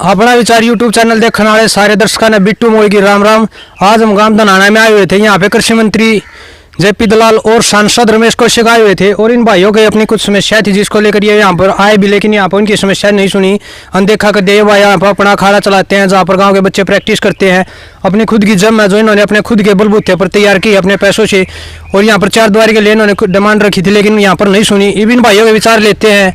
अपना विचार YouTube channel देखने वाले सारे दर्शकों ने बिट्टू मोई की राम राम। आज हम गांव धनाना में आए हुए थे। यहाँ पे कृषि मंत्री जेपी दलाल और सांसद रमेश कौशिक आए हुए थे और इन भाइयों के अपनी कुछ समस्या थी जिसको लेकर ये यहाँ पर आए भी, लेकिन यहाँ पर उनकी समस्या नहीं सुनी, अनदेखा कर दिया। भाई यहाँ पर अपना अखाड़ा चलाते हैं जहाँ पर गाँव के बच्चे प्रैक्टिस करते हैं। अपनी खुद की जम है जो इन्होंने अपने खुद के बलबूते पर तैयार की अपने पैसों से, और यहाँ पर 4 द्वारी के लिए इन्होंने डिमांड रखी थी लेकिन यहाँ पर नहीं सुनी। इन भाइयों के विचार लेते हैं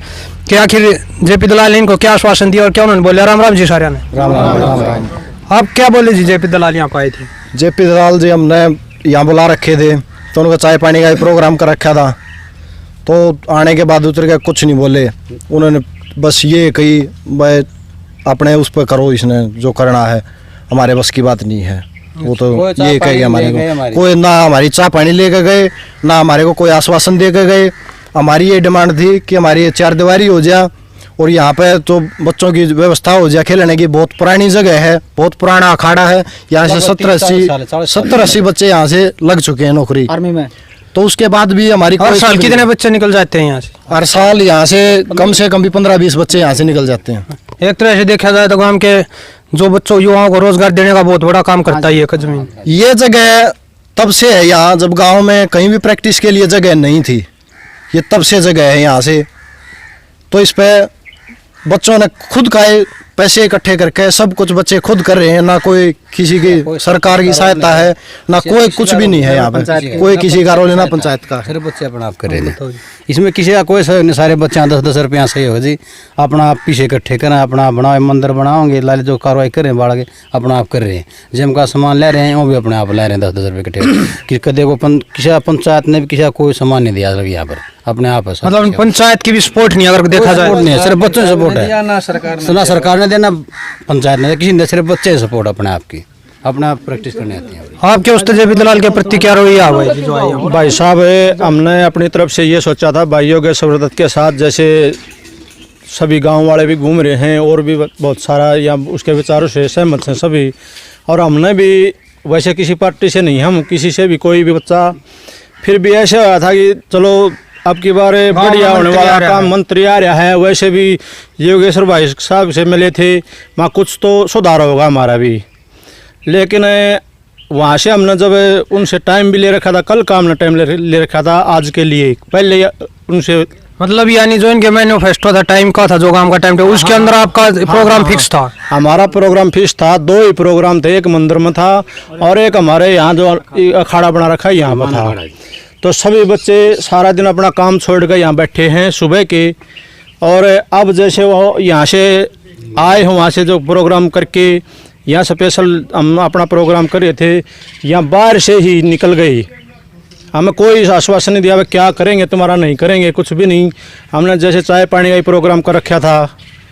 कि आखिर जेपी दलाल ने इनको क्या आश्वासन दिया और क्या उन्होंने बोला। राम राम जी सारे ने। राम राम। आप क्या बोले जी? जेपी दलाल यहाँ पर आए थे। जेपी दलाल जी हमने यहाँ बुला रखे थे तो उनका चाय पानी का प्रोग्राम कर रखा था, तो आने के बाद उतर के कुछ नहीं बोले। उन्होंने बस ये कही भाई अपने उस पर करो, इसने जो करना है हमारे बस की बात नहीं है। वो तो ये कहे हमारे को कोई ना हमारी चाय पानी लेके गए ना हमारे को कोई आश्वासन दे के गए। हमारी ये डिमांड थी कि हमारी 4 दीवारी हो जाए और यहाँ पे तो बच्चों की व्यवस्था हो जाए खेलने की। बहुत पुरानी जगह है, बहुत पुराना अखाड़ा है। यहाँ से 70-80 बच्चे यहाँ से लग चुके हैं नौकरी आर्मी में। तो उसके बाद भी हमारी हर साल कितने बच्चे निकल जाते हैं यहाँ से? हर साल यहाँ से कम भी 15-20 बच्चे यहाँ से निकल जाते हैं। एक तरह से देखा जाए तो गांव के जो बच्चों युवाओं को रोजगार देने का बहुत बड़ा काम करता है ये जमीन। ये जगह तब से है यहाँ, जब गाँव में कहीं भी प्रैक्टिस के लिए जगह नहीं थी, ये तब से जगह है यहाँ से। तो इस पे बच्चों ने खुद का पैसे इकट्ठे करके सब कुछ बच्चे खुद कर रहे हैं। ना कोई किसी की सरकार की सहायता है ना कोई कुछ भी नहीं है यहाँ पे। कोई किसी का रोल ना पंचायत का, सिर्फ बच्चे अपना आप कर रहे हैं। इसमें किसी का कोई सारे बच्चे 10-10 रुपया सही हो जी, अपना आप पीछे इकट्ठे करें, अपना बनाओ मंदिर बनाओगे लाल जो कार्रवाई कर रहे हैं बाढ़ के अपना आप कर रहे हैं। जिम का सामान ले रहे हैं वो भी अपने आप ले रहे हैं 10-10 रुपये इकट्ठे कि कदे को किसी पंचायत ने भी किसी कोई सामान नहीं दिया लगे यहाँ पर अपने आप है। मतलब पंचायत की भी सपोर्ट नहीं अगर देखा जाए, नहीं सिर्फ बच्चों से सपोर्ट है। ना सरकार ने देना पंचायत ने किसी ने, सिर्फ बच्चे सपोर्ट अपने आप की अपने आप प्रैक्टिस करने आती है। आपके उस्ताद जेपी दलाल के प्रति क्या रवैया भाई? भाई साहब हमने अपनी तरफ से ये सोचा था भाइयों के शब्द के साथ, जैसे सभी गांव वाले भी घूम रहे हैं और भी बहुत सारा या उसके विचारों से सहमत हैं सभी। और हमने भी वैसे किसी पार्टी से नहीं, हम किसी से भी कोई भी बच्चा, फिर भी ऐसा हुआ था कि चलो अब की बार बढ़िया होने वाला काम मंत्री आ रहा है। वैसे भी योगेश्वर भाई साहब से मिले थे, वहाँ कुछ तो सुधार होगा हमारा भी। लेकिन वहाँ से हमने जब उनसे टाइम भी ले रखा था, कल का हमने टाइम ले रखा था आज के लिए पहले उनसे। मतलब यानी जो इनके मैनिफेस्टो था टाइम का था, जो काम का टाइम था उसके अंदर आपका प्रोग्राम फिक्स था? हमारा प्रोग्राम फिक्स था। 2 ही प्रोग्राम थे, एक मंदिर में था और एक हमारे यहाँ जो अखाड़ा बना रखा है यहाँ पर था। तो सभी बच्चे सारा दिन अपना काम छोड़ कर यहाँ बैठे हैं सुबह के, और अब जैसे वो यहाँ से आए हो वहाँ से जो प्रोग्राम करके यहाँ स्पेशल हम अपना प्रोग्राम कर रहे थे, यहाँ बाहर से ही निकल गई। हमें कोई आश्वासन नहीं दिया क्या करेंगे तुम्हारा, नहीं करेंगे कुछ भी नहीं। हमने जैसे चाय पानी का ही प्रोग्राम कर रखा था,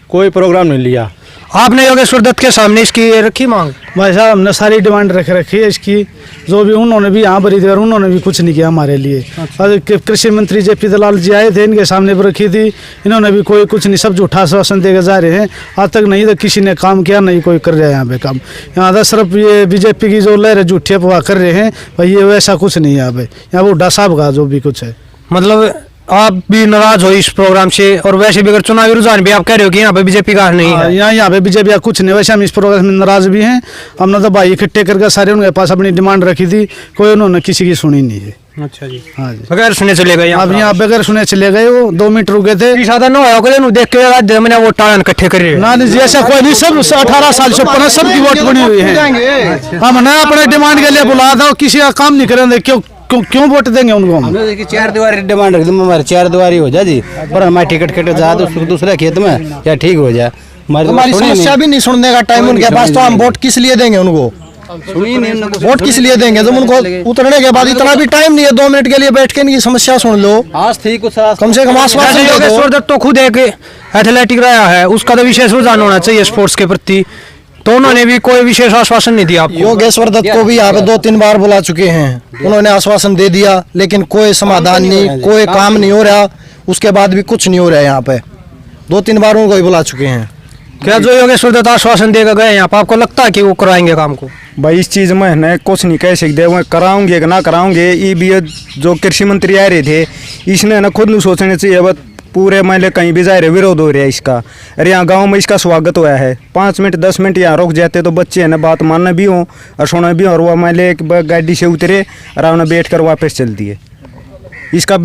कोई प्रोग्राम नहीं लिया। आपने योगेश्वर दत्त के सामने इसकी रखी मांग? भाई साहब हमने सारी डिमांड रख रखी है इसकी, जो भी उन्होंने भी यहाँ भरी थी और उन्होंने भी कुछ नहीं किया हमारे लिए। और कृषि मंत्री जेपी दलाल जी आए थे, इनके सामने पर रखी थी, इन्होंने भी कोई कुछ नहीं, सब झूठा आश्वासन देकर जा रहे हैं। आज तक नहीं तो किसी ने काम किया, नहीं कोई कर रहा है यहाँ पे काम। यहाँ तो सिर्फ ये बीजेपी की जो लहर झूठी अफवाह कर रहे हैं भाई, ये वैसा कुछ नहीं है यहाँ पे। यहाँ बुड्ढा साहब का जो भी कुछ है। मतलब आप भी नाराज हो इस प्रोग्राम से, और वैसे भी अगर चुनावी रुझान भी आप कह रहे हो कि यहाँ पे बीजेपी का नहीं है? यहाँ पे बीजेपी का कुछ नहीं, वैसे हम इस प्रोग्राम में नाराज भी हैं। हमने तो भाई इकट्ठे करके सारे उनके पास अपनी डिमांड रखी थी, कोई उन्होंने किसी की सुनी नहीं है। अच्छा जी। हाँ जी, बगैर सुने चले गए। अब यहाँ बगैर सुने चले गए। वो 2 मिनट रुके थे, साधन देख के मैंने वो टालन इकट्ठे कर रहे ना जी ऐसा कोई नहीं। सब 18 साल से 15 सबकी वोट बनी हुई है। हमने अपने डिमांड के लिए बुलाया था, किसी का काम नहीं करेंगे, क्यों वोट देंगे उनको? हमने 4 दीवारी डिमांड रख दी, हमारे 4 दीवारी हो जाए जी, पर हमारे टिकट कटे जा दूसरे खेत में या ठीक हो जाए। हमारी समस्या भी नहीं सुनने का टाइम उनके पास, तो हम वोट किस लिए देंगे उनको? वोट किस लिए देंगे जब उनको उतरने के बाद इतना भी टाइम नहीं है 2 मिनट के लिए बैठ के इनकी समस्या सुन लो। आज थी कुछ कम से कम आश्वासन दे दो। योगेश्वर दत्त तो खुद एक एथलेटिक रहा है, उसका तो विशेष रुझान होना चाहिए स्पोर्ट्स के प्रति, तो उन्होंने भी कोई विशेष आश्वासन नहीं दिया आपको? योगेश्वर दत्त को भी यहाँ पे 2-3 बार बुला चुके हैं, उन्होंने आश्वासन दे दिया लेकिन कोई समाधान नहीं, कोई काम नहीं हो रहा। उसके बाद भी कुछ नहीं हो रहा है यहाँ पे, 2-3 बार उनको ही बुला चुके हैं। क्या जो योगेश्वर दत्त आश्वासन देकर गए यहाँ पे, आपको लगता है कि वो कराएंगे काम को? भाई इस चीज़ में है कुछ नहीं कह सकते, वो कराऊंगे कि ना कराऊंगे। ये भी जो कृषि मंत्री आ रहे थे इसने ना खुद नहीं सोचना चाहिए। पूरे मान ले कहीं भी जा रहे विरोध हो रहा है इसका। अरे यहाँ गांव में इसका स्वागत हुआ है, 5 मिनट 10 मिनट यहाँ रुक जाते तो बच्चे है ना बात मानना भी हो और सुना भी हो, और वह मान ले एक गाड़ी से उतरे और उन्हें बैठ कर वापस चल दिए। इसका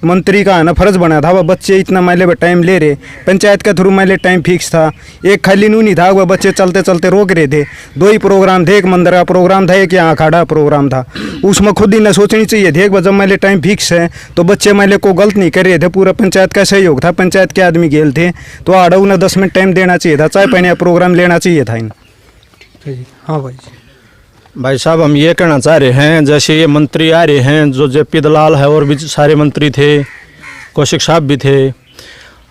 मंत्री का है ना फर्ज बना था, वह बच्चे इतना मान ले टाइम ले रहे, पंचायत के थ्रू मान ले टाइम फिक्स था, एक खाली नू नहीं था, वह बच्चे चलते चलते रोक रहे थे। 2 ही प्रोग्राम थे, एक मंदिर का प्रोग्राम था, एक यहाँ अखाड़ा प्रोग्राम था। उसमें खुद ही न सोचनी चाहिए थी, एक बार जब मान ले टाइम फिक्स है तो बच्चे मान ले को गलत नहीं कर रहे थे, पूरा पंचायत का सहयोग था, पंचायत के आदमी गेल थे, तो आड़ा उन्हें 10 मिनट टाइम देना चाहिए था, चाय पानी का प्रोग्राम लेना चाहिए था इन। हाँ भाई भाई साहब हम ये कहना चाह रहे हैं, जैसे ये मंत्री आ रहे हैं जो जेपी दलाल है और भी सारे मंत्री थे, कौशिक साहब भी थे,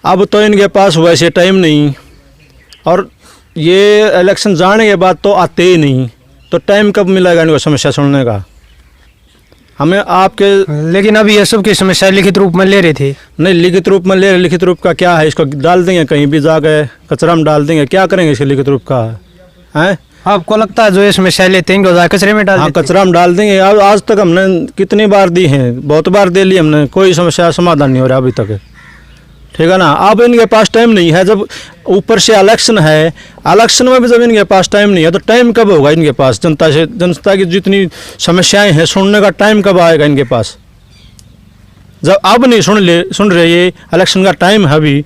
अब तो इनके पास वैसे टाइम नहीं, और ये इलेक्शन जाने के बाद तो आते ही नहीं, तो टाइम कब मिलेगा इनको समस्या सुनने का। हमें आपके लेकिन अभी ये सब की समस्या लिखित रूप में ले रहे थे। नहीं लिखित रूप में ले रहे, लिखित रूप का क्या है, इसको डाल देंगे कहीं भी जाके कचरा में डाल देंगे, क्या करेंगे इसके लिखित रूप का है? आपको लगता है जो ये समस्या लेते हैं इनको कचरे में डाल हाँ देते हैं? कचरा में डाल देंगे। आज तक हमने कितनी बार दी हैं, बहुत बार दे ली हमने, कोई समस्या समाधान नहीं हो रहा अभी तक, ठीक है ना। अब इनके पास टाइम नहीं है, जब ऊपर से इलेक्शन है, इलेक्शन में भी जब इनके पास टाइम नहीं है तो टाइम कब होगा इनके पास जनता की जितनी समस्याएं हैं सुनने का टाइम कब आएगा इनके पास, जब अब नहीं सुन रहे, ये इलेक्शन का टाइम है अभी।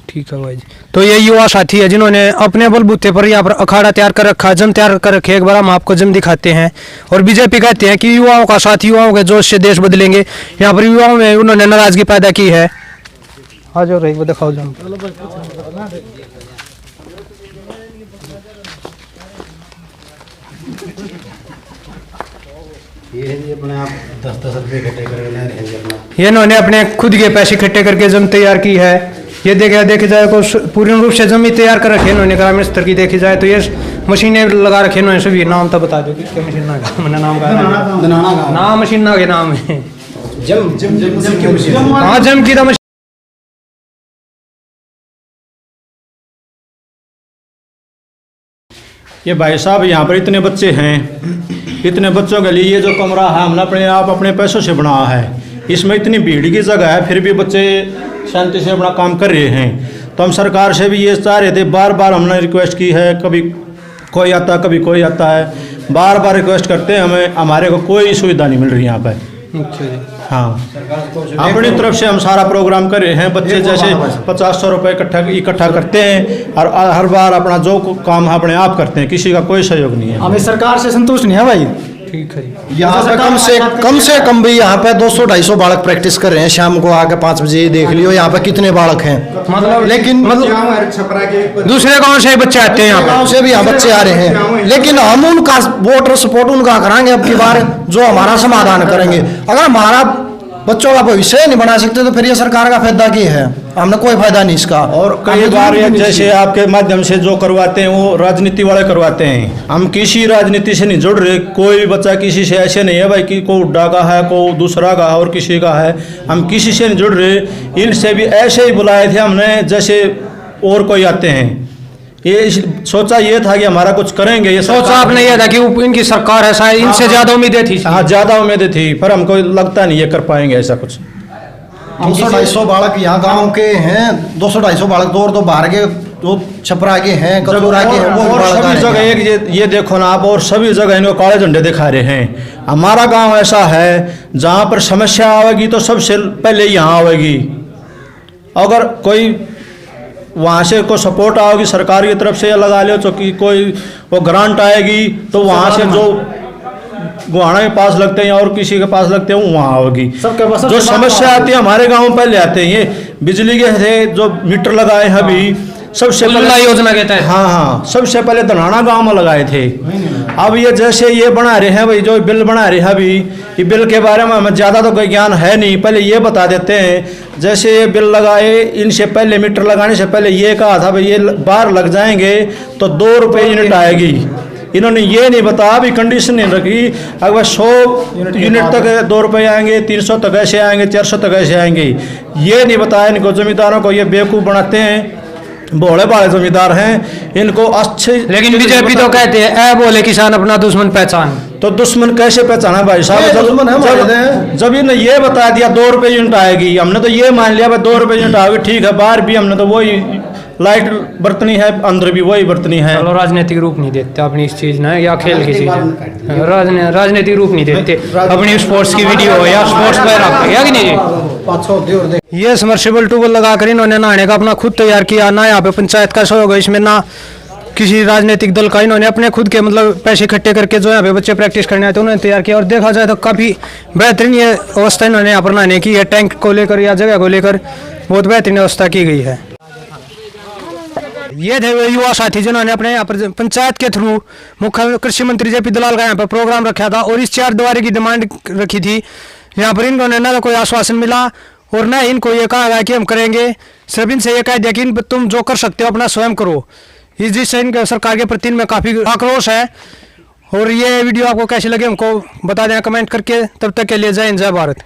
ठीक है भाई जी। तो ये युवा साथी है जिन्होंने अपने बलबूते पर यहाँ पर अखाड़ा तैयार कर रखा, जम तैयार कर रखे। एक बार हम आपको जम दिखाते हैं। और बीजेपी कहते हैं कि युवाओं का साथ, युवाओं के जोश से देश बदलेंगे। यहाँ पर युवाओं में उन्होंने नाराजगी पैदा की है। आ जाओ रही वो दिखाओ जम। ये अपने आप 10-10 रुपये इकट्ठे करके ला रहे हैं अपना। ये इन्होंने अपने खुद के पैसे इकट्ठे करके जम तैयार की है। ये देखे जाए तो पूर्ण रूप से जमी तैयार कर रखे इन्होंने। ग्रामीण स्तर की देखी जाए तो ये मशीनें लगा रखे इन्होंने सभी। नाम तो बता दो कि क्या मशीन मैंने नाम का नाम मशीन के नाम है हाँ जम की मशीन। ये भाई साहब यहाँ पर इतने बच्चे हैं, इतने बच्चों के लिए ये जो कमरा है हमने अपने आप अपने पैसों से बनाया है। इसमें इतनी भीड़ की जगह है, फिर भी बच्चे शांति से अपना काम कर रहे हैं। तो हम सरकार से भी ये चाह रहे थे, बार बार हमने रिक्वेस्ट की है, कभी कोई आता है कभी कोई आता है, बार बार रिक्वेस्ट करते हैं, हमें हमारे को कोई सुविधा नहीं मिल रही यहाँ पर। हाँ अपनी तरफ से हम सारा प्रोग्राम कर रहे हैं। बच्चे जैसे 50-100 रुपये इकट्ठा करते हैं और हर बार अपना जो काम अपने आप करते हैं, किसी का कोई सहयोग नहीं है। हमें सरकार से संतुष्ट नहीं है भाई। ठीक है। यहाँ पे कम से कम भी यहाँ पे 200-250 बालक प्रैक्टिस कर रहे हैं। शाम को आके 5 बजे देख लियो यहाँ पे कितने बालक हैं। लेकिन दूसरे गांव से बच्चे आते हैं, यहाँ गाँव से भी यहाँ बच्चे आ रहे हैं, लेकिन हम उनका वोटर सपोर्ट उनका कराएंगे अब की बार, जो हमारा समाधान करेंगे। अगर हमारा बच्चों का भविष्य नहीं बना सकते तो फिर ये सरकार का फायदा क्या है? हमने कोई फायदा नहीं इसका। और कई बार जैसे आपके माध्यम से जो करवाते हैं वो राजनीति वाले करवाते हैं। हम किसी राजनीति से नहीं जुड़ रहे। कोई बच्चा किसी से ऐसे नहीं है भाई कि को उड्डा का है, को दूसरा का है और किसी का है, हम किसी से नहीं जुड़ रहे। इनसे भी ऐसे ही बुलाए थे हमने जैसे और कोई आते हैं। ये सोचा ये था कि हमारा कुछ करेंगे, ये सोचा आपने ये था कि इनकी सरकार है, शायद इनसे ज्यादा उम्मीदें थी। हाँ ज़्यादा उम्मीदें थी, पर हमको लगता नहीं ये कर पाएंगे ऐसा कुछ। 200-250 बालक यहाँ गांव के हैं, 200-250 बालक तो और तो बाहर के जो छपरा के हैं, कचूरा के हैं, वो बालक सभी जगह एक ये देखो ना आप, और सभी जगह इनको काले झंडे दिखा रहे हैं। हमारा गांव ऐसा है जहाँ पर समस्या आएगी तो सबसे पहले यहाँ आएगी। अगर कोई वहाँ से कोई सपोर्ट आओगी सरकार की तरफ से, या लगा लो तो कि कोई वो ग्रांट आएगी तो वहाँ से जो गुहाना के पास लगते हैं और किसी के पास लगते हैं वहाँ होगी। जो समस्या आती है हमारे गांव में पहले आते हैं। ये बिजली के थे जो मीटर लगाए हैं अभी सबसे पहले योजना के तहत, हाँ सबसे पहले धनाना गांव में लगाए थे। अब ये जैसे ये बना रहे हैं भाई, जो बिल बना रहे हैं अभी, ये बिल के बारे में हमें ज़्यादा तो कोई ज्ञान है नहीं। पहले ये बता देते हैं, जैसे ये बिल लगाए इनसे पहले, मीटर लगाने से पहले ये कहा था भाई ये बार लग जाएंगे तो 2 रुपये यूनिट आएगी। इन्होंने ये नहीं बताया, अभी कंडीशन नहीं रखी, अगर 100 यूनिट तक 2 रुपये आएंगे, 300 तक ऐसे आएंगे, 400 तक ऐसे आएंगे। ये नहीं बताया इनको, जमींदारों को ये बेवकूफ़ बनाते हैं। भोले भाले जमींदार हैं, इनको अच्छे। लेकिन बीजेपी तो कहते हैं ए बोले किसान अपना दुश्मन पहचान। तो दुश्मन कैसे पहचाना भाई साहब? दुश्मन है हमारे। जब इन्हें ये बता दिया 2 रुपये यूनिट आएगी, हमने तो ये मान लिया भाई 2 रुपये यूनिट आएगी, ठीक है। बाहर भी हमने तो वही लाइट बरतनी है, अंदर भी वही बरतनी है। चलो राजनीतिक रूप नहीं देते अपनी इस चीज ना, या खेल की चीज है, राजनीतिक रूप नहीं देते अपनी स्पोर्ट्स की वीडियो हो या स्पोर्ट्स पर आप या कि नहीं। ये समर्सिबल ट्यूबवेल लगाकर इन्होंने नहाने का अपना खुद तैयार किया ना, यहाँ पे पंचायत का सहयोग है इसमें, ना किसी राजनीतिक दल का। इन्होंने अपने खुद के मतलब पैसे इकट्ठे करके जो यहाँ पे बच्चे प्रैक्टिस करने आए थे उन्होंने तैयार किया। और देखा जाए तो काफ़ी बेहतरीन ये अवस्था इन्होंने यहाँ पर नहाने की है, टैंक को लेकर या जगह को लेकर बहुत बेहतरीन व्यवस्था की गई है। ये थे वे युवा साथी जिन्होंने अपने यहाँ पर पंचायत के थ्रू मुख्य कृषि मंत्री जेपी दलाल का यहाँ पर प्रोग्राम रखा था और इस 4 दीवारी की डिमांड रखी थी। यहाँ पर इन्होंने ना तो कोई आश्वासन मिला और ना इनको ये कहा गया कि हम करेंगे, सिर्फ इनसे ये कह दिया कि तुम जो कर सकते हो अपना स्वयं करो। इस जिससे इनके सरकार के प्रति में काफ़ी आक्रोश है। और ये वीडियो आपको कैसी लगे हमको बता देना कमेंट करके। तब तक के लिए जय हिंद जय भारत।